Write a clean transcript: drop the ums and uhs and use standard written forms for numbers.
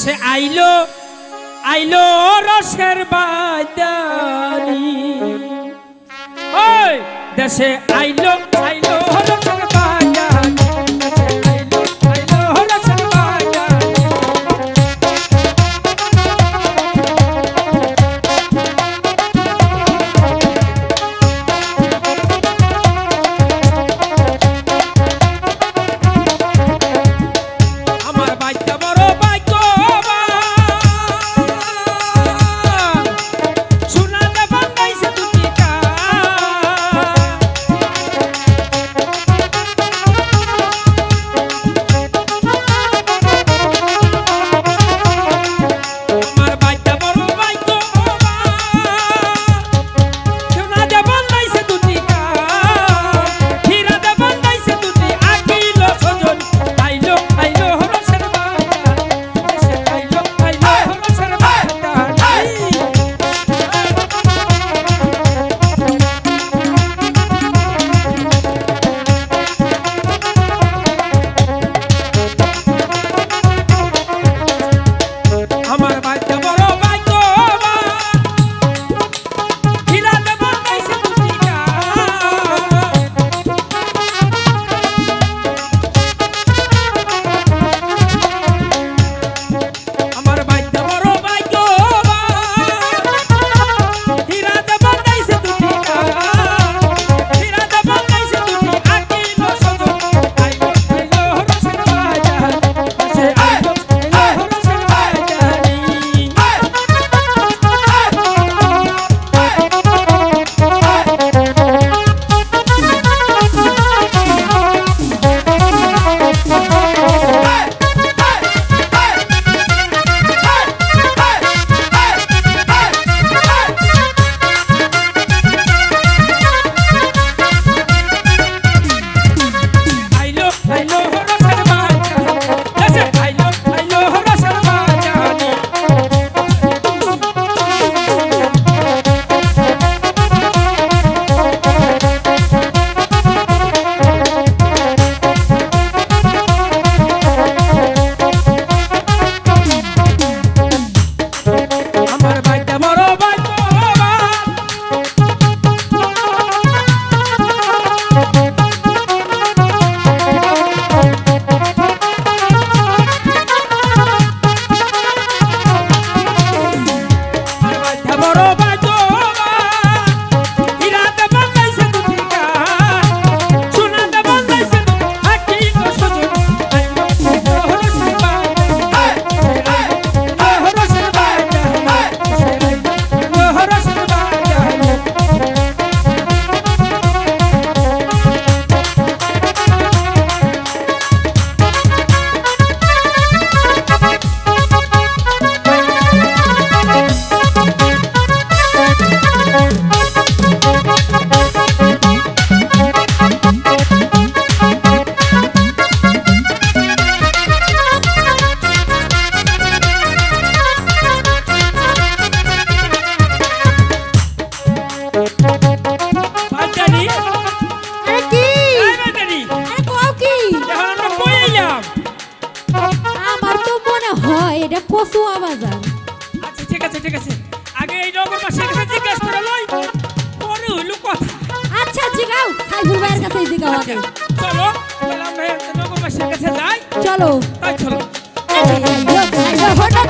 দেশে আইলো আইলো রসের বাজানি ওই দেশে আইলো আইলো রসের বাজানি দেশে আইলো আইলো রসের বাজানি আমার বাইটা বড় বাইকো কচু বাজার। আচ্ছা ঠিক আছে ঠিক আছে, আগে এই নগর মাসের কাছে জিজ্ঞেস করে লই, পরে হইলো কথা। আচ্ছা জিগাও, সাইফুল ভাইয়ের কাছে জিগাও আগে। চলো বললাম ভাই নগর মাসের কাছে যাই। চলো তাই চলো। এই হঠাৎ